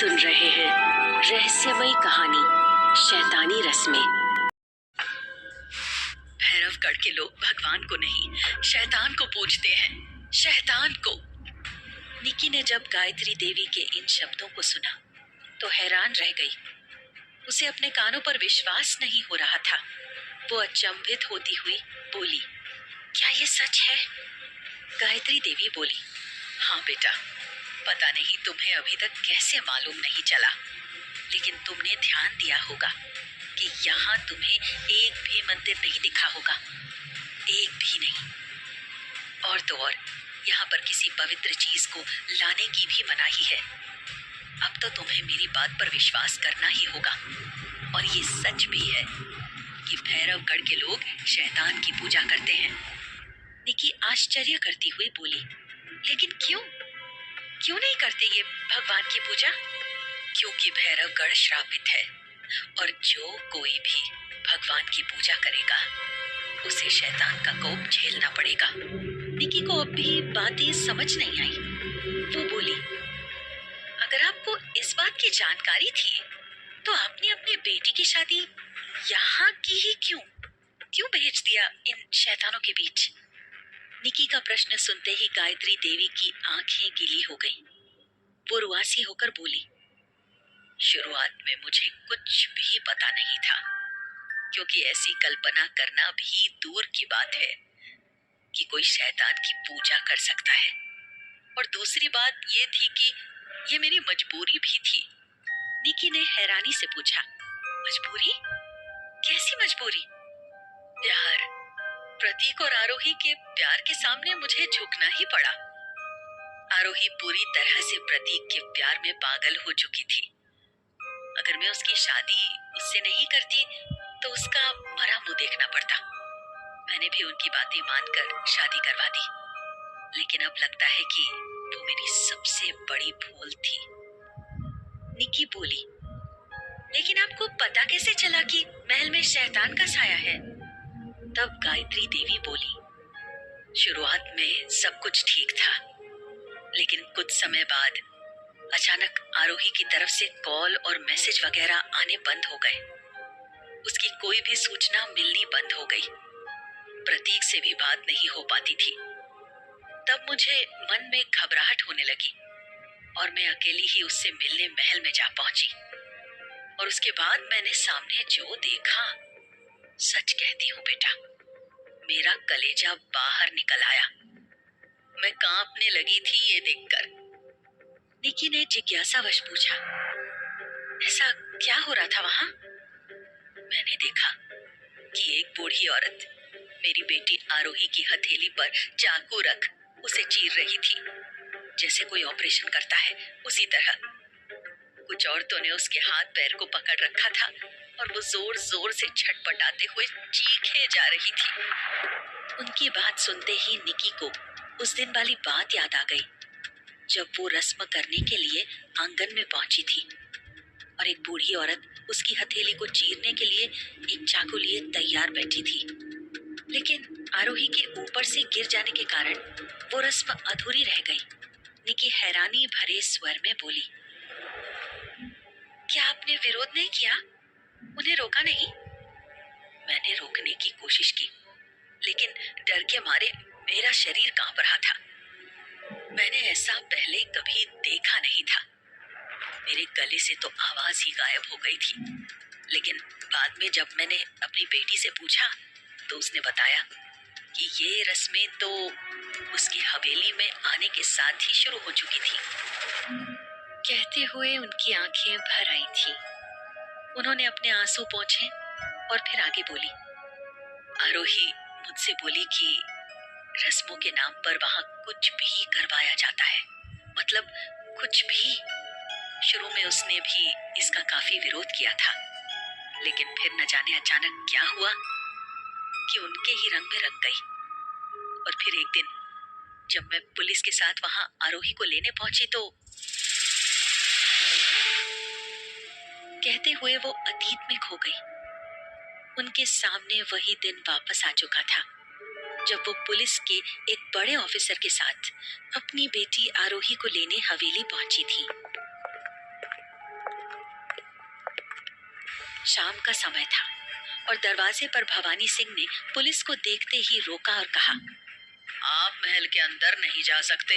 सुन रहे हैं रहस्यमयी कहानी शैतानी रस्में। भैरवगढ़ के लोग भगवान को नहीं, शैतान को पूजते हैं। शैतान को। निकी ने जब गायत्री देवी के इन शब्दों को सुना तो हैरान रह गई। उसे अपने कानों पर विश्वास नहीं हो रहा था। वो अचंभित होती हुई बोली, क्या ये सच है? गायत्री देवी बोली, हाँ बेटा, पता नहीं तुम्हें अभी तक कैसे मालूम नहीं चला, लेकिन तुमने ध्यान दिया होगा कि यहाँ तुम्हें एक भी मंदिर नहीं दिखा होगा, एक भी नहीं। और तो और यहाँ पर किसी पवित्र चीज को लाने की भी मनाही है। अब तो तुम्हें मेरी बात पर विश्वास करना ही होगा। और ये सच भी है कि भैरवगढ़ के लोग शैतान की पूजा करते हैं। निकी आश्चर्य करती हुई बोली, लेकिन क्यों नहीं करते ये भगवान की पूजा? क्योंकि भैरवगढ़ श्रापित है और जो कोई भी भगवान की पूजा करेगा उसे शैतान का कोप झेलना पड़ेगा। निकी को अब भी बातें समझ नहीं आई। वो बोली, अगर आपको इस बात की जानकारी थी तो आपने अपनी बेटी की शादी यहाँ की ही क्यों भेज दिया इन शैतानों के बीच? निकी का प्रश्न सुनते ही गायत्री देवी की आंखें गीली हो गईं। वो रुआसी होकर बोली, शुरुआत में मुझे कुछ भी पता नहीं था, क्योंकि ऐसी कल्पना करना भी दूर की बात है कि कोई शैतान की पूजा कर सकता है। और दूसरी बात ये थी कि ये मेरी मजबूरी भी थी। निकी ने हैरानी से पूछा, मजबूरी? कैसी मजबूरी? प्यार। प्रतीक और आरोही के प्यार के सामने मुझे झुकना ही पड़ा। आरोही पूरी तरह से प्रतीक के प्यार में पागल हो चुकी थी। अगर मैं उसकी शादी उससे नहीं करती तो उसका मरा मुंह देखना पड़ता। मैंने भी उनकी बातें मानकर शादी करवा दी, लेकिन अब लगता है कि वो मेरी सबसे बड़ी भूल थी। निकी बोली, लेकिन आपको पता कैसे चला कि महल में शैतान का साया है? तब गायत्री देवी बोली, शुरुआत में सब कुछ ठीक था, लेकिन कुछ समय बाद अचानक आरोही की तरफ से कॉल और मैसेज वगैरह आने बंद हो गए। उसकी कोई भी सूचना मिलनी बंद हो गई। प्रतीक से भी बात नहीं हो पाती थी। तब मुझे मन में घबराहट होने लगी और मैं अकेली ही उससे मिलने महल में जा पहुंची। और उसके बाद मैंने सामने जो देखा, सच कहती हूँ बेटा, मेरा कलेजा बाहर निकल आया। मैं कांपने लगी थी ये देखकर। निकी ने जिज्ञासावश पूछा, ऐसा क्या हो रहा था वहां? मैंने देखा कि एक बूढ़ी औरत मेरी बेटी आरोही की हथेली पर चाकू रख उसे चीर रही थी, जैसे कोई ऑपरेशन करता है उसी तरह। कुछ औरतों ने उसके हाथ पैर को पकड़ रखा था और वो जोर जोर से छटपटाते हुए चीखे जा रही थी। उनकी बात सुनते ही निकी को उस दिन वाली बात याद आ गई, जब वो रस्म करने के लिए आंगन में पहुंची थी और एक बूढ़ी औरत उसकी हथेली को चीरने के लिए एक चाकू लिए तैयार बैठी थी। लेकिन आरोही के ऊपर से गिर जाने के कारण वो रस्म अधूरी रह गई। निकी हैरानी भरे स्वर में बोली, क्या आपने विरोध नहीं किया? उन्हें रोका नहीं? मैंने रोकने की कोशिश की, लेकिन डर के मारे मेरा शरीर कांप रहा था। मैंने ऐसा पहले कभी देखा नहीं था। मेरे गले से तो आवाज ही गायब हो गई थी। लेकिन बाद में जब मैंने अपनी बेटी से पूछा तो उसने बताया कि ये रस्में तो उसकी हवेली में आने के साथ ही शुरू हो चुकी थी। कहते हुए उनकी आंखें भर आई थी। उन्होंने अपने आंसू पोंछे और फिर आगे बोली, आरोही मुझसे बोली कि रस्मों के नाम पर वहां कुछ भी करवाया जाता है, मतलब कुछ भी। शुरू में उसने भी इसका काफी विरोध किया था, लेकिन फिर न जाने अचानक क्या हुआ कि उनके ही रंग में रंग गई। और फिर एक दिन जब मैं पुलिस के साथ वहां आरोही को लेने पहुंची तो कहते हुए वो अतीत में खो गई। उनके सामने वही दिन वापस आ चुका था जब वो पुलिस के एक बड़े ऑफिसर के साथ अपनी बेटी आरोही को लेने हवेली पहुंची थी। शाम का समय था और दरवाजे पर भवानी सिंह ने पुलिस को देखते ही रोका और कहा, आप महल के अंदर नहीं जा सकते,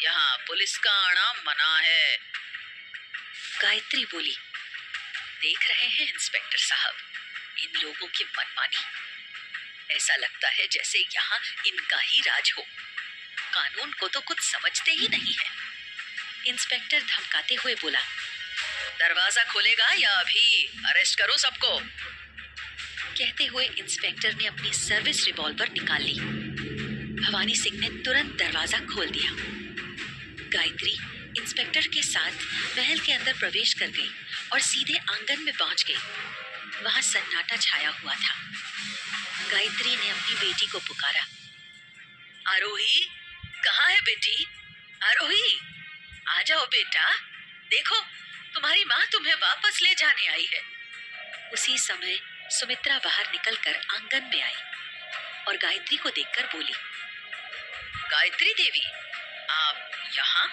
यहाँ पुलिस का आना मना है। गायत्री बोली, देख रहे हैं इंस्पेक्टर साहब, इन लोगों की मनमानी। ऐसा लगता है जैसे यहाँ इनका ही राज हो, कानून को तो कुछ समझते ही नहीं है। इंस्पेक्टर धमकाते हुए बोला, दरवाजा खोलेगा या अभी अरेस्ट करो सबको। कहते हुए इंस्पेक्टर ने अपनी सर्विस रिवॉल्वर निकाल ली। भवानी सिंह ने तुरंत दरवाजा खोल दिया। गायत्री इंस्पेक्टर के साथ महल के अंदर प्रवेश कर गई और सीधे आंगन में पहुंच गई। वहां सन्नाटा छाया हुआ था। गायत्री ने अपनी बेटी को पुकारा, आरोही, कहाँ है बेटी? आरोही, आ जाओ बेटा, देखो तुम्हारी माँ तुम्हें वापस ले जाने आई है। उसी समय सुमित्रा बाहर निकलकर आंगन में आई और गायत्री को देखकर बोली, गायत्री देवी, आप यहाँ?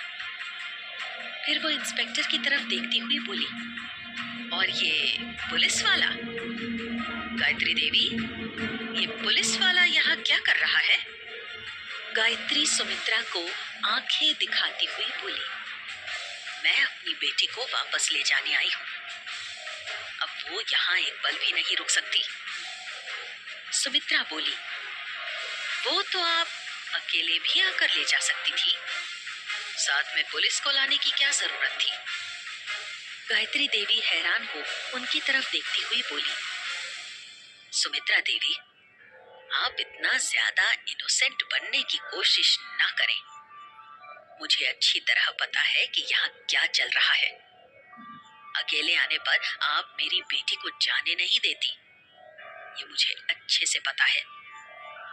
फिर वो इंस्पेक्टर की तरफ देखती हुई बोली, और ये पुलिस वाला? गायत्री देवी, ये पुलिस वाला यहाँ क्या कर रहा है? गायत्री सुमित्रा को आंखें दिखाती हुई बोली, मैं अपनी बेटी को वापस ले जाने आई हूँ। अब वो यहाँ एक पल भी नहीं रुक सकती। सुमित्रा बोली, वो तो आप अकेले भी आकर ले जा सकती थी, साथ में पुलिस को लाने की क्या जरूरत थी? गायत्री देवी हैरान हो उनकी तरफ देखती हुई बोली, सुमित्रा देवी, आप इतना ज्यादा इनोसेंट बनने की कोशिश ना करें। मुझे अच्छी तरह पता है कि यहाँ क्या चल रहा है। अकेले आने पर आप मेरी बेटी को जाने नहीं देती, ये मुझे अच्छे से पता है।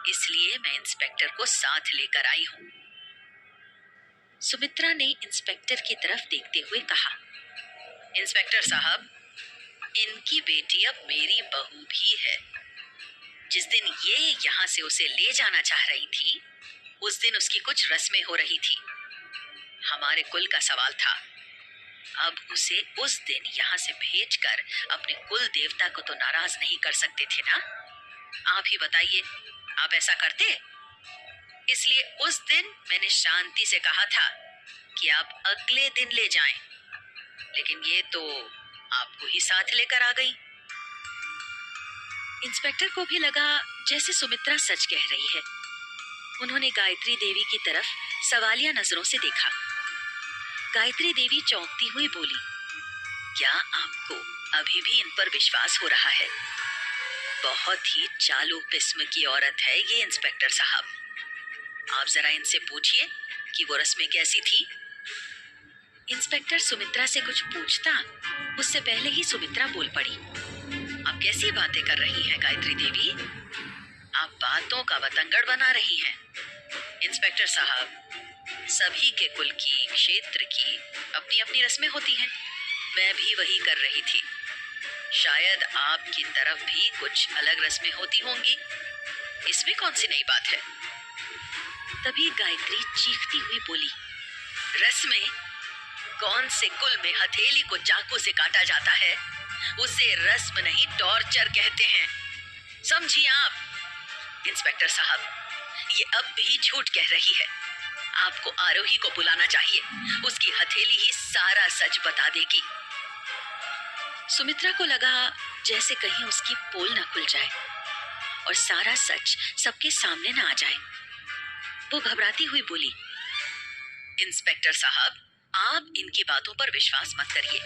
इसलिए मैं इंस्पेक्टर को साथ लेकर आई हूँ। सुमित्रा ने इंस्पेक्टर की तरफ देखते हुए कहा, इंस्पेक्टर साहब, इनकी बेटी अब मेरी बहू भी है। जिस दिन ये यहाँ से उसे ले जाना चाह रही थी, उस दिन उसकी कुछ रस्में हो रही थी। हमारे कुल का सवाल था। अब उसे उस दिन यहाँ से भेजकर अपने कुल देवता को तो नाराज नहीं कर सकते थे ना? आप ही बताइए, आप ऐसा करते? इसलिए उस दिन मैंने शांति से कहा था कि आप अगले दिन ले जाएं, लेकिन ये तो आपको ही साथ लेकर आ गई। इंस्पेक्टर को भी लगा जैसे सुमित्रा सच कह रही है। उन्होंने गायत्री देवी की तरफ सवालिया नजरों से देखा। गायत्री देवी चौंकती हुई बोली, क्या आपको अभी भी इन पर विश्वास हो रहा है? बहुत ही चालू किस्म की औरत है ये इंस्पेक्टर साहब। आप जरा इनसे पूछिए कि वो रस्में कैसी थी। इंस्पेक्टर सुमित्रा से कुछ पूछता, उससे पहले ही सुमित्रा बोल पड़ी, आप कैसी बातें कर रही हैं गायत्री देवी? आप बातों का बतंगड़ बना रही हैं। इंस्पेक्टर साहब, सभी के कुल की, क्षेत्र की अपनी अपनी रस्में होती हैं। मैं भी वही कर रही थी। शायद आपकी तरफ भी कुछ अलग रस्में होती होंगी। इसमें कौन सी नई बात है? तभी गायत्री चीखती हुई बोली, रस्में? कौन से कुल में हथेली को चाकू से काटा जाता है? उसे रस्म नहीं, टॉर्चर कहते हैं। समझिए आप। इंस्पेक्टर साहब, ये अब भी झूठ कह रही है। आपको आरोही को बुलाना चाहिए, उसकी हथेली ही सारा सच बता देगी। सुमित्रा को लगा जैसे कहीं उसकी पोल न खुल जाए और सारा सच सबके सामने न आ जाए। वो घबराती हुई बोली, इंस्पेक्टर साहब, आप इनकी बातों पर विश्वास मत करिए,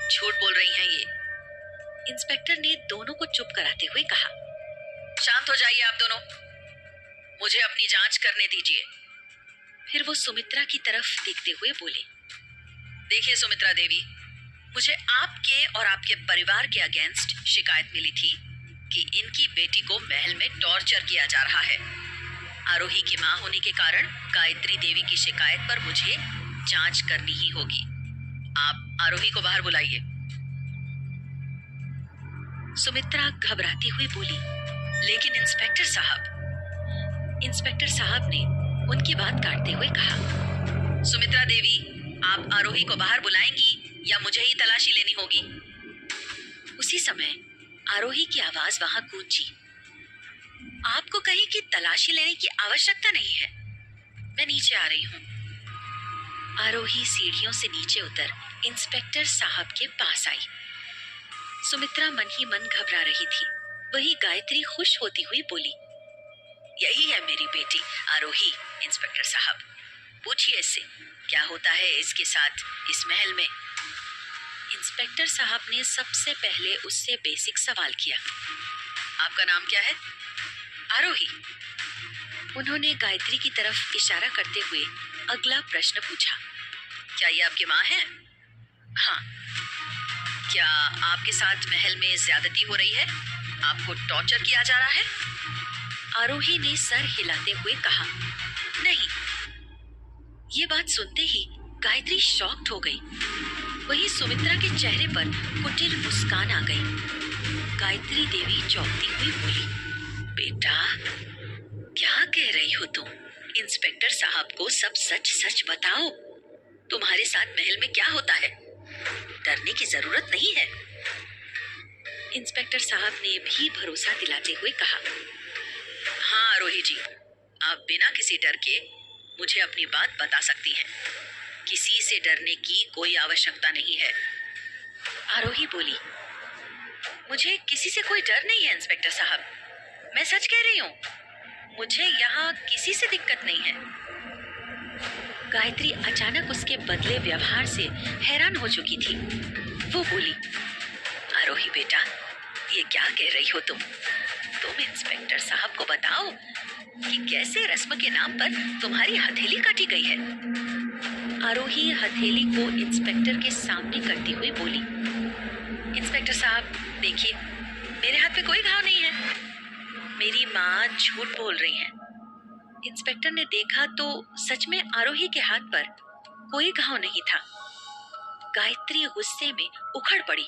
झूठ बोल रही हैं ये। इंस्पेक्टर ने दोनों को चुप कराते हुए कहा, शांत हो जाइए आप दोनों, मुझे अपनी जांच करने दीजिए। फिर वो सुमित्रा की तरफ देखते हुए बोले, देखिए सुमित्रा देवी, मुझे आपके और आपके परिवार के अगेंस्ट शिकायत मिली थी कि इनकी बेटी को महल में टॉर्चर किया जा रहा है। आरोही की मां होने के कारण गायत्री देवी की शिकायत पर मुझे जांच करनी ही होगी। आप आरोही को बाहर बुलाइए। सुमित्रा घबराती हुई बोली, लेकिन इंस्पेक्टर साहब ने उनकी बात काटते हुए कहा, सुमित्रा देवी, आप आरोही को बाहर बुलाएंगी या मुझे ही तलाशी लेनी होगी? उसी समय आरोही की आवाज वहां गूंजी। आपको कहीं की तलाशी लेने की आवश्यकता नहीं है, मैं नीचे आ रही हूँ। आरोही सीढ़ियों से नीचे उतर इंस्पेक्टर साहब के पास आई। सुमित्रा मन ही मन घबरा रही थी। वही गायत्री खुश होती हुई बोली, यही है मेरी बेटी आरोही। इंस्पेक्टर साहब, पूछिए इससे क्या होता है इसके साथ इस महल में। इंस्पेक्टर साहब ने सबसे पहले उससे बेसिक सवाल किया, आपका नाम क्या है? आरोही। उन्होंने गायत्री की तरफ इशारा करते हुए अगला प्रश्न पूछा, क्या ये आपकी माँ है? हाँ। क्या आपके साथ महल में ज्यादती हो रही है? आपको टॉर्चर किया जा रहा है? आरोही ने सर हिलाते हुए कहा, नहीं। ये बात सुनते ही गायत्री शॉक्ड हो गई। वहीं सुमित्रा के चेहरे पर कुटिल मुस्कान आ गई। गायत्री देवी चौंकती हुई बोली, बेटा क्या कह रही हो तुम? इंस्पेक्टर साहब को सब सच सच बताओ। तुम्हारे साथ महल में क्या होता है? डरने की जरूरत नहीं है। इंस्पेक्टर साहब ने भी भरोसा दिलाते हुए कहा, हाँ आरोही जी, आप बिना किसी डर के मुझे अपनी बात बता सकती हैं। किसी से डरने की कोई आवश्यकता नहीं है। आरोही बोली, मुझे किसी से कोई डर नहीं है इंस्पेक्टर साहब, मैं सच कह रही हूँ। मुझे यहाँ किसी से दिक्कत नहीं है। गायत्री अचानक उसके बदले व्यवहार से हैरान हो चुकी थी। वो बोली, आरोही बेटा, ये क्या कह रही हो तुम? तुम इंस्पेक्टर साहब को बताओ कि कैसे रस्म के नाम पर तुम्हारी हथेली काटी गई है। आरोही हथेली को इंस्पेक्टर के सामने करती हुई बोली, इंस्पेक्टर साहब देखिए, मेरे हाथ पे कोई घाव नहीं है। मेरी माँ झूठ बोल रही हैं। इंस्पेक्टर ने देखा तो सच में आरोही के हाथ पर कोई घाव नहीं था। गायत्री गुस्से में उखड़ पड़ी,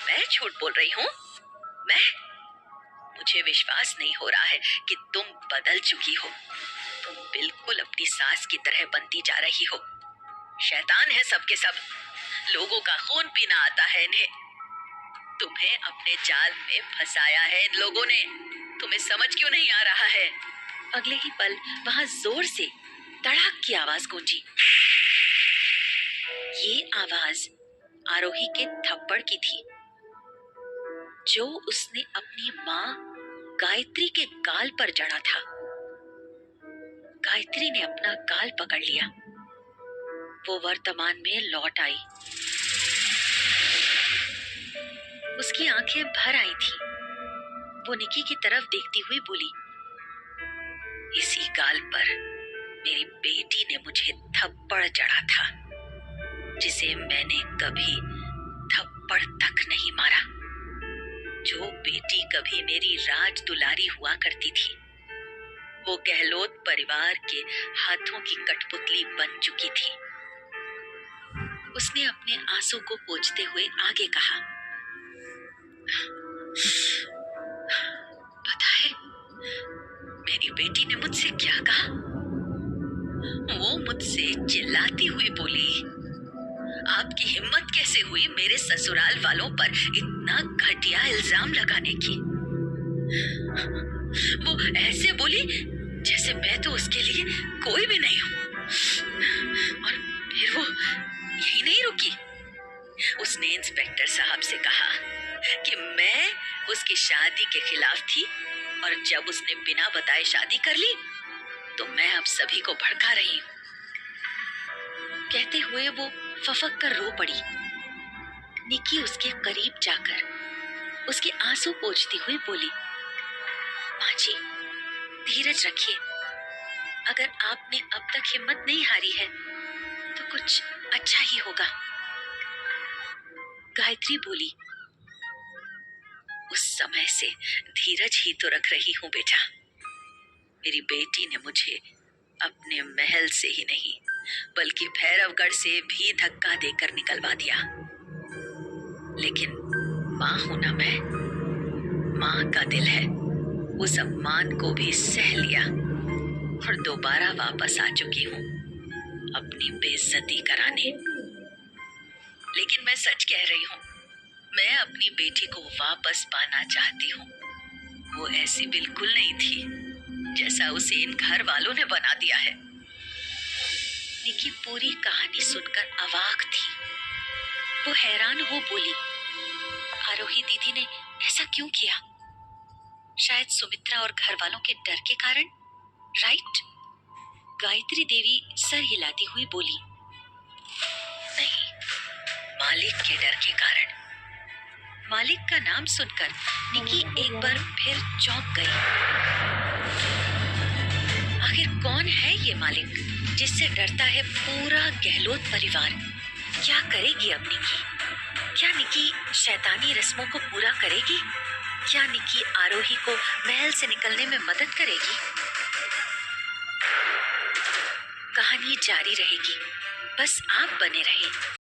मैं झूठ बोल रही हूँ? मैं? मुझे विश्वास नहीं हो रहा है कि तुम बदल चुकी हो। तुम बिल्कुल अपनी सास की तरह बनती जा रही हो। शैतान है सबके सब। लोगों का खून पीना आता है इन्हें। तुम्हें अपने जाल में फंसाया है इन लोगों ने। तुम्हें समझ क्यों नहीं आ रहा है? अगले ही पल वहां जोर से तड़ाक की आवाज गूंजी। ये आवाज आरोही के थप्पड़ की थी, जो उसने अपनी माँ गायत्री के गाल पर जड़ा था। गायत्री ने अपना गाल पकड़ लिया। वो वर्तमान में लौट आई। उसकी आंखें भर आई थी। वो निकी की तरफ देखती हुई बोली, इसी गाल पर मेरी बेटी ने मुझे थप्पड़ जड़ा था, जिसे मैंने कभी थप्पड़ तक नहीं मारा। जो बेटी कभी मेरी राज दुलारी हुआ करती थी, वो गहलोत परिवार के हाथों की कठपुतली बन चुकी थी। उसने अपने आंसू को पोंछते हुए आगे कहा, पता है मेरी बेटी ने मुझसे क्या कहा? वो मुझसे चिल्लाती हुई बोली, आपकी हिम्मत कैसे हुई मेरे ससुराल वालों पर इतना घटिया इल्जाम लगाने की? वो ऐसे बोली जैसे मैं तो उसके लिए कोई भी नहीं हूं। और फिर वो यही नहीं रुकी। उसने इंस्पेक्टर साहब से कहा कि मैं उसकी शादी के खिलाफ थी, और जब उसने बिना बताए शादी कर ली तो मैं अब सभी को भड़का रही हूं। कहते हुए वो फफक कर रो पड़ी। निकी उसके करीब जाकर उसके आंसू पोंछती हुई बोली, माँ जी धीरज रखिए। अगर आपने अब तक हिम्मत नहीं हारी है तो कुछ अच्छा ही होगा। गायत्री बोली, उस समय से धीरज ही तो रख रही हूँ बेटा। मेरी बेटी ने मुझे अपने महल से ही नहीं बल्कि भैरवगढ़ से भी धक्का देकर निकलवा दिया। लेकिन माँ हूं ना मैं, माँ का दिल है। उस अपमान को भी सह लिया और दोबारा वापस आ चुकी हूँ अपनी बेइज्जती कराने। लेकिन मैं सच कह रही हूँ, मैं अपनी बेटी को वापस पाना चाहती हूँ। वो ऐसी बिल्कुल नहीं थी जैसा उसे इन घर वालों ने बना दिया है। निकी पूरी कहानी सुनकर अवाक थी। वो हैरान हो बोली, आरोही दीदी ने ऐसा क्यों किया? शायद सुमित्रा और घर वालों के डर के कारण, राइट? गायत्री देवी सर हिलाती हुई बोली, नहीं, मालिक के डर के कारण। मालिक का नाम सुनकर निकी एक बार फिर चौंक गई। आखिर कौन है ये मालिक जिससे डरता है पूरा गहलोत परिवार? क्या करेगी अब निकी? क्या निकी शैतानी रस्मों को पूरा करेगी? क्या निकी आरोही को महल से निकलने में मदद करेगी? कहानी जारी रहेगी, बस आप बने रहें।